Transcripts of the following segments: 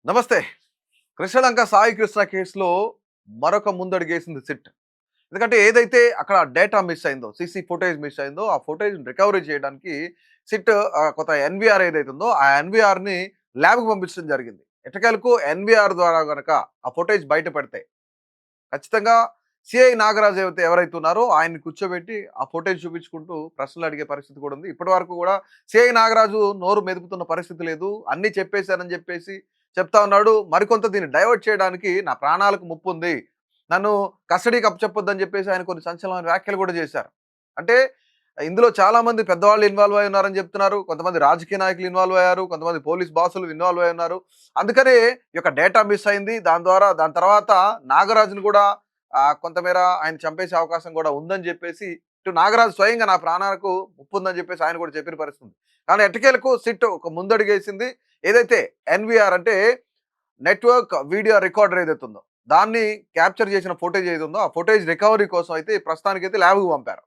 నమస్తే. కృష్ణలంక సాయి కృష్ణ కేసులో మరొక ముందడుగేసింది సిట్. ఎందుకంటే ఏదైతే అక్కడ డేటా మిస్ అయిందో, సీసీ ఫుటేజ్ మిస్ అయిందో, ఆ ఫుటేజ్‌ని రికవరీ చేయడానికి సిట్ కొత్త ఎన్‌వీఆర్ ఏదైతే ఉందో, ఆ ఎన్‌వీఆర్‌ని ల్యాబ్‌కి పంపించడం జరిగింది. ఎట్టకేలకు ఎన్‌వీఆర్ ద్వారా గనక ఆ ఫుటేజ్ బయట పెడితే, ఖచ్చితంగా సీఐ నాగరాజు ఎవరైతే ఉన్నారో ఆయన్ని కూర్చోబెట్టి ఆ ఫుటేజ్ చూపించుకుంటూ ప్రశ్నలు అడిగే పరిస్థితి కూడా ఉంది. ఇప్పటివరకు కూడా సీఐ నాగరాజు నోరు మెదుపుతున్న పరిస్థితి లేదు. అన్నీ చెప్పేశానని చెప్పేసి చెప్తా ఉన్నాడు. మరికొంత దీన్ని డైవర్ట్ చేయడానికి నా ప్రాణాలకు ముప్పుంది. నన్ను కస్టడీకి అప్పచెప్పొద్దని చెప్పేసి ఆయన కొన్ని సంచలనమైన వ్యాఖ్యలు కూడా చేశారు. అంటే ఇందులో చాలామంది పెద్దవాళ్ళు ఇన్వాల్వ్ అయి ఉన్నారని చెప్తున్నారు. కొంతమంది రాజకీయ నాయకులు ఇన్వాల్వ్ అయ్యారు. కొంతమంది పోలీస్ బాసులు ఇన్వాల్వ్ అయి ఉన్నారు. అందుకనే ఈ యొక్క డేటా మిస్ అయింది. దాని తర్వాత నాగరాజును కూడా కొంతమేర ఆయన చంపేసే అవకాశం కూడా ఉందని చెప్పేసి ఇటు నాగరాజు స్వయంగా నా ప్రాణాలకు ముప్పుందని చెప్పేసి ఆయన కూడా చెప్పిన పరిస్థితి ఉంది. కానీ ఎట్టకేలకు సిట్ ఒక ముందడుగేసింది. ఏదైతే ఎన్‌వీఆర్ అంటే నెట్వర్క్ వీడియో రికార్డర్ ఏదైతే ఉందో, దాన్ని క్యాప్చర్ చేసిన ఫుటేజ్ ఏది ఉందో, ఆ ఫుటేజ్ రికవరీ కోసం అయితే ప్రస్తుతానికైతే ల్యాబ్‌కి పంపారు.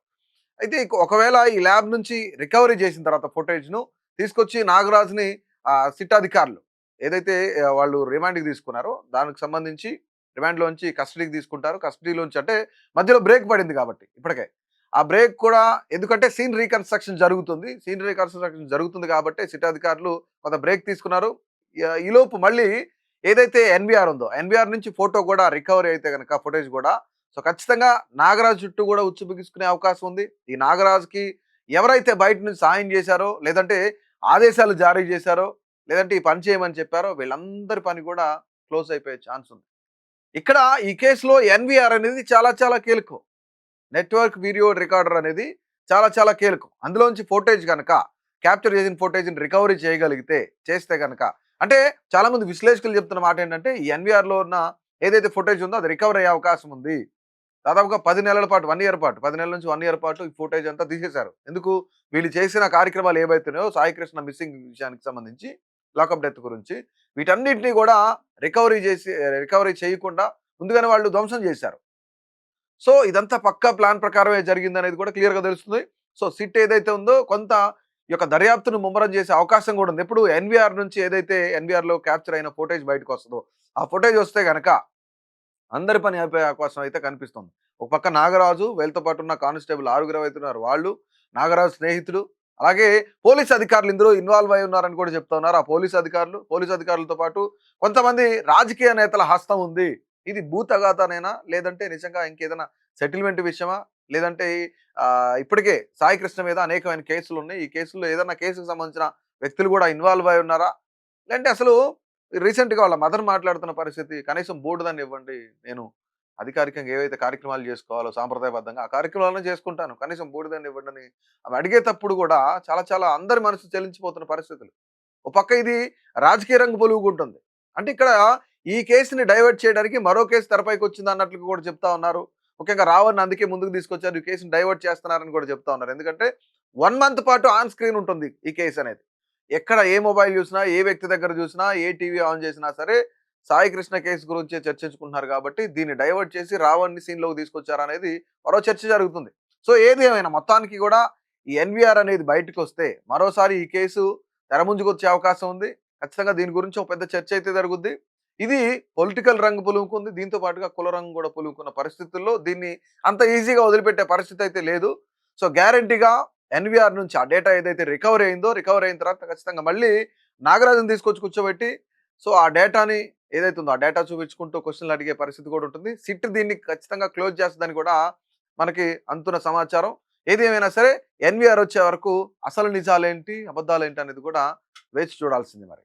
అయితే ఒకవేళ ఈ ల్యాబ్ నుంచి రికవరీ చేసిన తర్వాత ఫుటేజ్‌ను తీసుకొచ్చి నాగరాజుని సిట్ అధికారులు ఏదైతే వాళ్ళు రిమాండ్‌కి తీసుకున్నారో దానికి సంబంధించి రిమాండ్‌లోంచి కస్టడీకి తీసుకుంటారు. కస్టడీలోంచి అంటే మధ్యలో బ్రేక్ పడింది కాబట్టి ఇప్పటికే. ఆ బ్రేక్ కూడా ఎందుకంటే సీన్ రీకన్‌స్ట్రక్షన్ జరుగుతుంది. సీన్ రీకన్‌స్ట్రక్షన్ జరుగుతుంది కాబట్టే సిట్ అధికారులు కొంత బ్రేక్ తీసుకున్నారు. ఈలోపు మళ్ళీ ఏదైతే ఎన్‌వీఆర్ ఉందో, ఎన్‌వీఆర్ నుంచి ఫోటో కూడా రికవరీ అయితే గనక ఫుటేజ్ కూడా సో ఖచ్చితంగా నాగరాజు చుట్టూ కూడా ఉచ్చు బిగుసుకునే అవకాశం ఉంది. ఈ నాగరాజుకి ఎవరైతే బయట నుంచి సాయం చేశారో, లేదంటే ఆదేశాలు జారీ చేశారో, లేదంటే ఈ పని చేయమని చెప్పారో వీళ్ళందరి పని కూడా క్లోజ్ అయిపోయే ఛాన్స్ ఉంది. ఇక్కడ ఈ కేసులో ఎన్‌వీఆర్ అనేది చాలా చాలా కీలకం. నెట్వర్క్ వీడియో రికార్డర్ అనేది చాలా చాలా కీలకం. అందులోంచి ఫుటేజ్ గనక క్యాప్చర్ చేసిన ఫుటేజ్‌ని రికవరీ చేయగలిగితే, చేస్తే గనక అంటే చాలామంది విశ్లేషకులు చెప్తున్న మాట ఏంటంటే, ఈ ఎన్‌వీఆర్‌లో ఉన్న ఏదైతే ఫుటేజ్ ఉందో అది రికవర్ అయ్యే అవకాశం ఉంది. దాదాపుగా 10 నెలల పాటు 1 ఇయర్ పాటు 10 నెలల నుంచి 1 ఇయర్ పాటు ఈ ఫుటేజ్ అంతా తీసేశారు. ఎందుకు? వీళ్ళు చేసిన కార్యక్రమాలు ఏవైతున్నాయో సాయి కృష్ణ మిస్సింగ్ విషయానికి సంబంధించి, లాకప్ డెత్ గురించి వీటన్నిటిని కూడా రికవరీ చేయకుండా ముందుగానే వాళ్ళు ధ్వంసం చేశారు. సో ఇదంతా పక్కా ప్లాన్ ప్రకారమే జరిగిందనేది కూడా క్లియర్‌గా తెలుస్తుంది. సో సిట్ ఏదైతే ఉందో కొంత ఈ యొక్క దర్యాప్తును ముమ్మరం చేసే అవకాశం కూడా ఉంది. ఎప్పుడు ఎన్‌వీఆర్ నుంచి ఏదైతే ఎన్‌వీఆర్‌లో క్యాప్చర్ అయిన ఫుటేజ్ బయటకొస్తదో, ఆ ఫుటేజ్ వస్తే గనక అందరి పని అయిపోయే అవకాశం అయితే కనిపిస్తుంది. ఒక పక్క నాగరాజు, వీళ్ళతో పాటు ఉన్న కానిస్టేబుల్ ఆరుగురు అవుతున్నారు వాళ్ళు, నాగరాజు స్నేహితులు, అలాగే పోలీస్ అధికారులు ఇందులో ఇన్వాల్వ్ అయి ఉన్నారని కూడా చెప్తా ఉన్నారు. ఆ పోలీస్ అధికారులతో పాటు కొంతమంది రాజకీయ నేతల హస్తం ఉంది. ఇది భూ తగాదానేనా? లేదంటే నిజంగా ఇంకేదైనా సెటిల్మెంట్ విషయమా? లేదంటే ఇప్పటికే సాయి కృష్ణ మీద అనేకమైన కేసులున్నాయి. ఈ కేసుల్లో ఏదన్నా కేసుకు సంబంధించిన వ్యక్తులు కూడా ఇన్వాల్వ్ అయి ఉన్నారా? లేదంటే అసలు రీసెంట్‌గా వాళ్ళ మదర్ మాట్లాడుతున్న పరిస్థితి కనీసం బూడిదని ఇవ్వండి. నేను అధికారికంగా ఏవైతే కార్యక్రమాలు చేసుకోవాలో సాంప్రదాయబద్ధంగా ఆ కార్యక్రమాలను చేసుకుంటాను. కనీసం బూడిదని ఇవ్వండని ఆమె అడిగేటప్పుడు కూడా చాలా చాలా అందరి మనసు చెలించిపోతున్న పరిస్థితులు. ఒక పక్క ఇది రాజకీయ రంగు పొలుగుకుంటుంది. అంటే ఇక్కడ ఈ కేసుని డైవర్ట్ చేయడానికి మరో కేసు తెరపైకొచ్చింది అన్నట్లు కూడా చెప్తా ఉన్నారు. ముఖ్యంగా రావణ్‌ని అందుకే ముందుకు తీసుకొచ్చారు. ఈ కేసుని డైవర్ట్ చేస్తున్నారని కూడా చెప్తా ఉన్నారు. ఎందుకంటే 1 మంత్ పాటు ఆన్ స్క్రీన్ ఉంటుంది ఈ కేసు అనేది. ఎక్కడ ఏ మొబైల్ చూసినా, ఏ వ్యక్తి దగ్గర చూసినా, ఏ టీవీ ఆన్ చేసినా సరే సాయి కృష్ణ కేసు గురించే చర్చించుకుంటున్నారు కాబట్టి దీన్ని డైవర్ట్ చేసి రావణ్‌ని సీన్‌లోకి తీసుకొచ్చారనేది మరో చర్చ జరుగుతుంది. సో ఏది ఏమైనా మొత్తానికి కూడా ఈ ఎన్‌వీఆర్ అనేది బయటకొస్తే మరోసారి ఈ కేసు తెరముంజుకొచ్చే అవకాశం ఉంది. ఖచ్చితంగా దీని గురించి ఒక పెద్ద చర్చ అయితే జరుగుద్ది. ఇది పొలిటికల్ రంగు పులుముకుంది. దీంతో పాటుగా కుల రంగు కూడా పులుముకున్న పరిస్థితుల్లో దీన్ని అంత ఈజీగా వదిలిపెట్టే పరిస్థితి అయితే లేదు. సో గ్యారంటీగా ఎన్‌వీఆర్ నుంచి ఆ డేటా ఏదైతే రికవర్ అయిన తర్వాత ఖచ్చితంగా మళ్ళీ నాగరాజుని తీసుకొచ్చి కూర్చోబెట్టి సో ఆ డేటాని ఏదైతే ఉందో ఆ డేటా చూపించుకుంటూ క్వెషన్‌లు అడిగే పరిస్థితి కూడా ఉంటుంది. సిట్ దీన్ని ఖచ్చితంగా క్లోజ్ చేస్తదని కూడా మనకి అందుతున్న సమాచారం. ఏది ఏమైనా సరే ఎన్‌వీఆర్ వచ్చే వరకు అసలు నిజాలేంటి, అబద్ధాలేంటి అనేది కూడా వేచి చూడాల్సింది మరి.